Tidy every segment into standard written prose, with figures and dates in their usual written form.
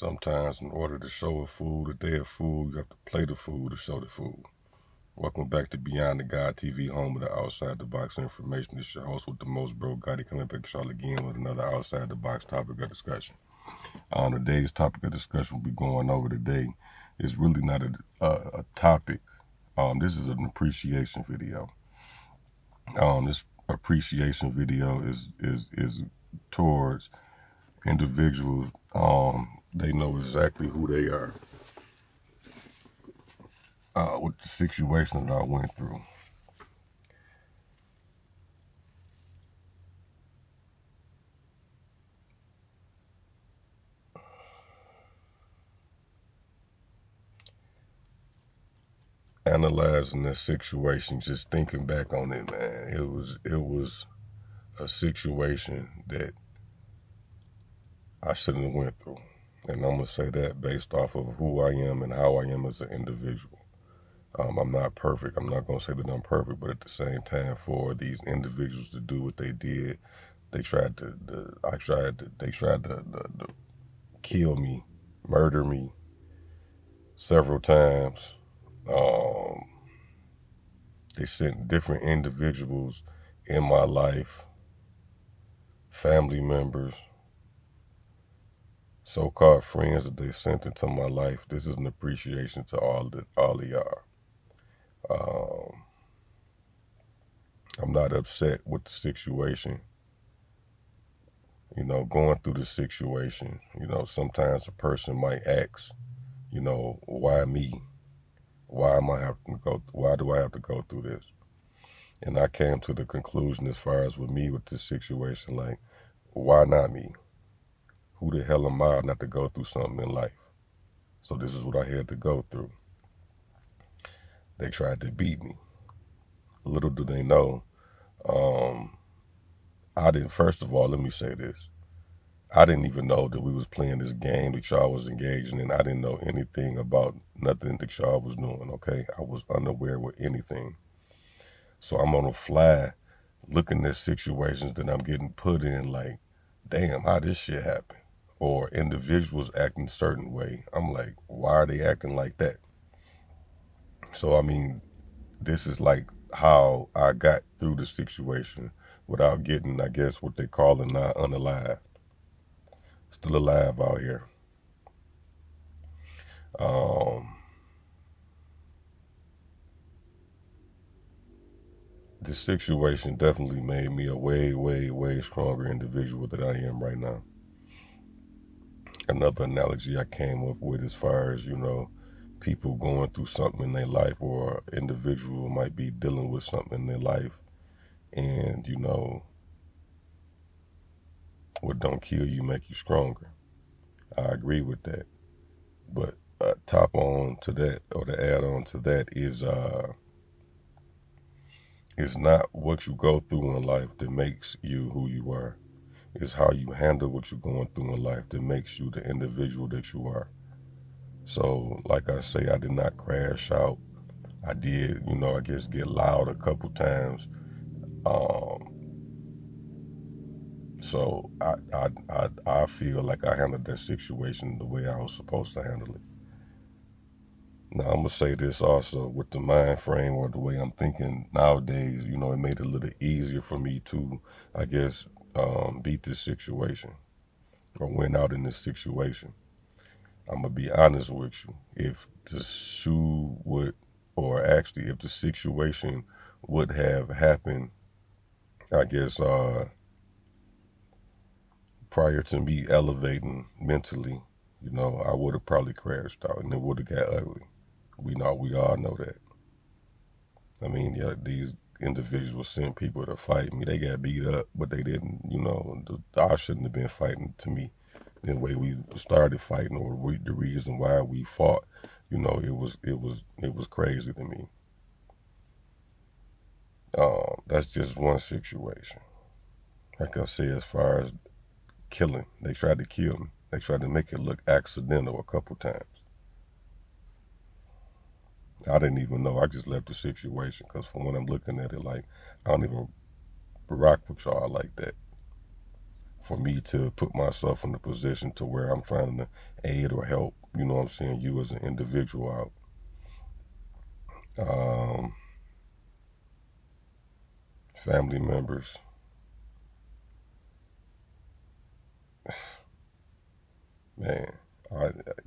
Sometimes in order to show a fool that they are fool, you have to play the fool to show the fool. Welcome back to Beyond the God TV, home of the outside the box information. This is your host with the most, bro Gotti, coming back to y'all again with another outside the box topic of discussion. Today's topic of discussion we'll be going over today is really not a topic. This is an appreciation video. This appreciation video is towards individuals. They know exactly who they are. With the situation that I went through. Analyzing this situation, just thinking back on it, man, it was a situation that I shouldn't have went through. And I'm gonna say that based off of who I am and how I am as an individual. I'm not perfect. I'm not gonna say that I'm perfect, but at the same time, for these individuals to do what they did, they tried to kill me, murder me several times. They sent different individuals in my life, family members, so-called friends that they sent into my life. This is an appreciation to all of y'all. I'm not upset with the situation. Going through the situation, sometimes a person might ask, why me? Why do I have to go through this? And I came to the conclusion as far as with me with this situation, like, why not me? Who the hell am I not to go through something in life? So this is what I had to go through. They tried to beat me. Little do they know, first of all, let me say this. I didn't even know that we was playing this game that y'all was engaging in. I didn't know anything about nothing that y'all was doing, okay? I was unaware with anything. So I'm on the fly looking at situations that I'm getting put in like, damn, how this shit happen? Or individuals acting a certain way. I'm like, why are they acting like that? So, this is like how I got through the situation without getting, I guess, what they call not unalive. Still alive out here. This situation definitely made me a way, way, way stronger individual than I am right now. Another analogy I came up with as far as, people going through something in their life, or an individual might be dealing with something in their life, and, what don't kill you make you stronger. I agree with that. But top on to that, or to add on to that, is it's not what you go through in life that makes you who you are. It's how you handle what you're going through in life that makes you the individual that you are. So, like I say, I did not crash out. I did, I guess get loud a couple times. So I feel like I handled that situation the way I was supposed to handle it. Now I'm gonna say this also, with the mind frame or the way I'm thinking nowadays, it made it a little easier for me to, I guess, beat this situation or win out in this situation. I'm gonna be honest with you. If the shoe would, or actually if the situation would have happened, I guess, prior to me elevating mentally, I would have probably crashed out and it would have got ugly. We all know that. Yeah, these individuals sent people to fight me. They got beat up, but they didn't, I shouldn't have been fighting to me the way we started fighting, or the reason why we fought. It was crazy to me. That's just one situation. Like I said, as far as killing, they tried to kill me. They tried to make it look accidental a couple times. I didn't even know. I just left the situation because from when I'm looking at it, like, I don't even rock with y'all like that. for me to put myself in a position to where I'm trying to aid or help, you know what I'm saying, you as an individual out. Family members. Man,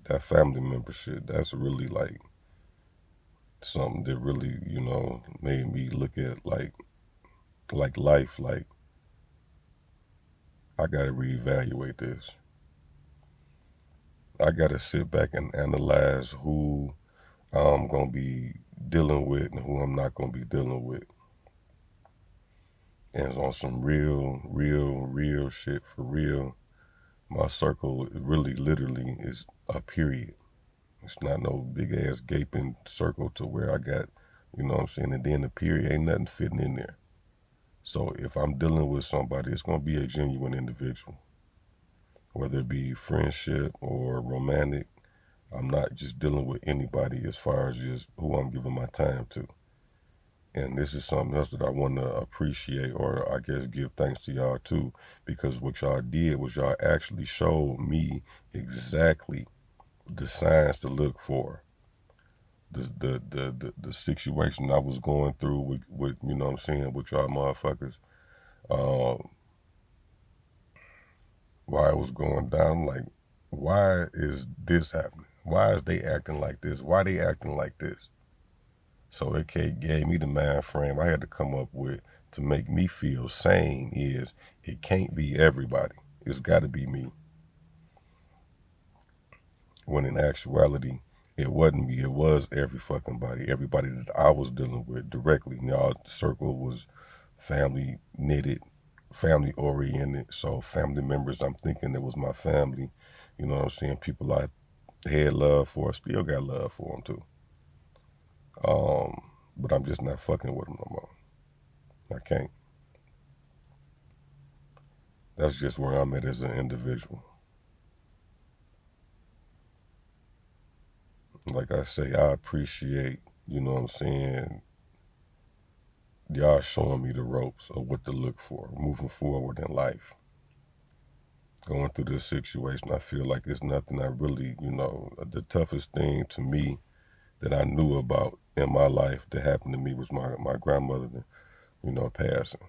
that family member shit, that's really like something that really, you know, made me look at like life, like I gotta reevaluate this. I gotta sit back and analyze who I'm gonna be dealing with and who I'm not gonna be dealing with. And on some real shit for real, my circle really literally is a period. It's not no big ass gaping circle to where I got, you know what I'm saying, and then the period ain't nothing fitting in there. So if I'm dealing with somebody, it's gonna be a genuine individual. Whether it be friendship or romantic, I'm not just dealing with anybody as far as just who I'm giving my time to. And this is something else that I want to appreciate, or I guess give thanks to y'all too, because what y'all did was y'all actually showed me exactly the signs to look for. The situation I was going through with you know what I'm saying, with y'all motherfuckers, why it was going down, like, why is this happening? Why is they acting like this? Why they acting like this? So it gave me the mind frame I had to come up with to make me feel sane is it can't be everybody. It's got to be me. When in actuality, it wasn't me. It was every fucking body. Everybody that I was dealing with directly. Y'all circle was family knitted, family oriented. So family members, I'm thinking it was my family. You know what I'm saying? People I had love for, still got love for them too. But I'm just not fucking with them no more. I can't. That's just where I'm at as an individual. Like I say, I appreciate, you know what I'm saying, y'all showing me the ropes of what to look for moving forward in life. Going through this situation, I feel like it's nothing I really, you know, the toughest thing to me that I knew about in my life that happened to me was my grandmother, you know, passing.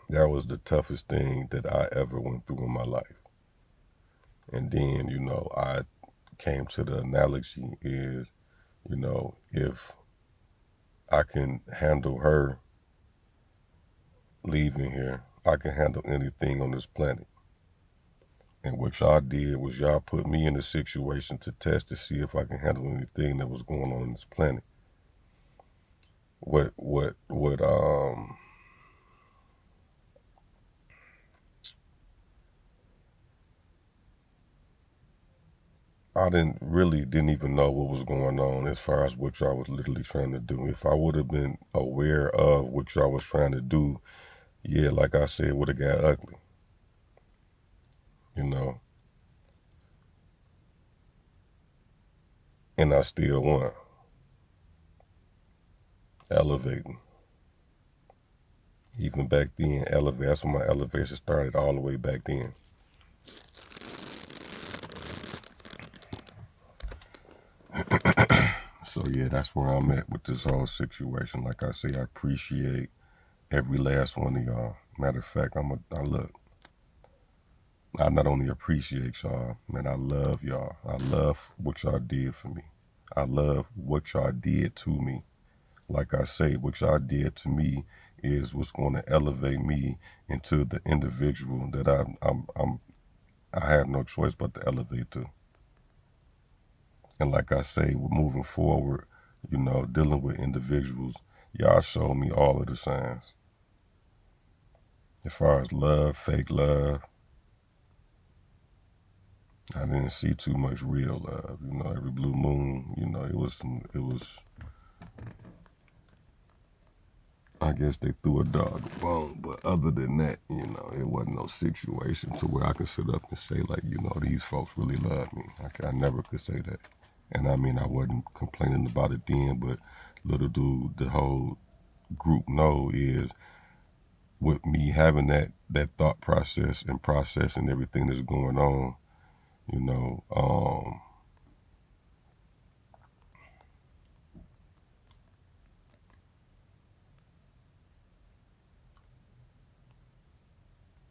That was the toughest thing that I ever went through in my life. And then, you know, I came to the analogy is, you know, if I can handle her leaving here, I can handle anything on this planet. And what y'all did was y'all put me in a situation to test to see if I can handle anything that was going on this planet. What I didn't even know what was going on as far as what y'all was literally trying to do. If I would have been aware of what y'all was trying to do, yeah, like I said, it would have got ugly. You know. And I still won. Elevating. Even back then, that's when my elevation started all the way back then. So yeah, that's where I'm at with this whole situation. Like I say, I appreciate every last one of y'all. Matter of fact, I look. I not only appreciate y'all, man, I love y'all. I love what y'all did for me. I love what y'all did to me. Like I say, what y'all did to me is what's going to elevate me into the individual that I have no choice but to elevate to. And like I say, moving forward, you know, dealing with individuals, y'all showed me all of the signs. As far as love, fake love, I didn't see too much real love. You know, every blue moon, you know, it was, I guess they threw a dog a bone. But other than that, you know, it wasn't no situation to where I could sit up and say, like, you know, these folks really love me. I never could say that. And I mean, I wasn't complaining about it then, but little do the whole group know is with me having that thought process and processing everything that's going on, you know,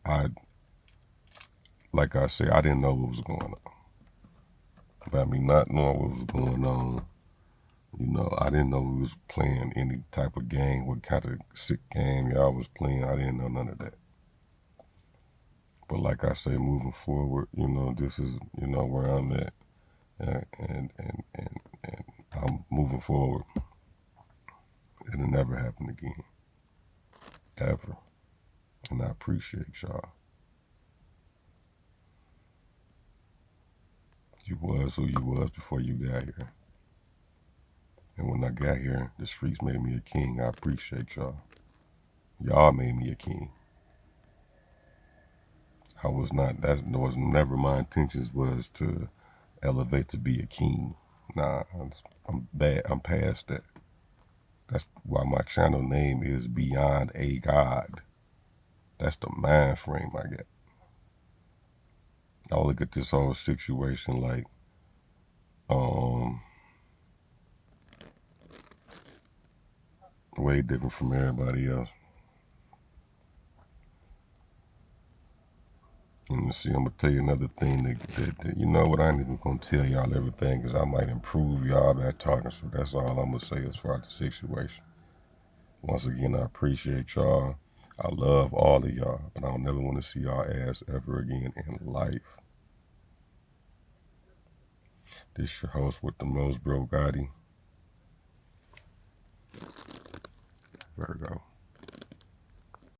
I like I say, I didn't know what was going on. By me not knowing what was going on, you know, I didn't know we was playing any type of game, what kind of sick game y'all was playing. I didn't know none of that. But like I say, moving forward, you know, this is, you know, where I'm at. And I'm moving forward. It'll never happen again. Ever. And I appreciate y'all. You was who you was before you got here. And when I got here, the streets made me a king. I appreciate y'all. Y'all made me a king. I was not, that was never my intentions was to elevate to be a king. Nah, I'm bad. I'm past that. That's why my channel name is Beyond a God. That's the mind frame I got. I look at this whole situation like, way different from everybody else. And see, I'm gonna tell you another thing that you know what, I ain't even gonna tell y'all everything because I might improve y'all by talking. So that's all I'm gonna say as far as the situation. Once again, I appreciate y'all. I love all of y'all, but I don't never want to see y'all ass ever again in life. This your host with the most, Bro Gotti. Virgo.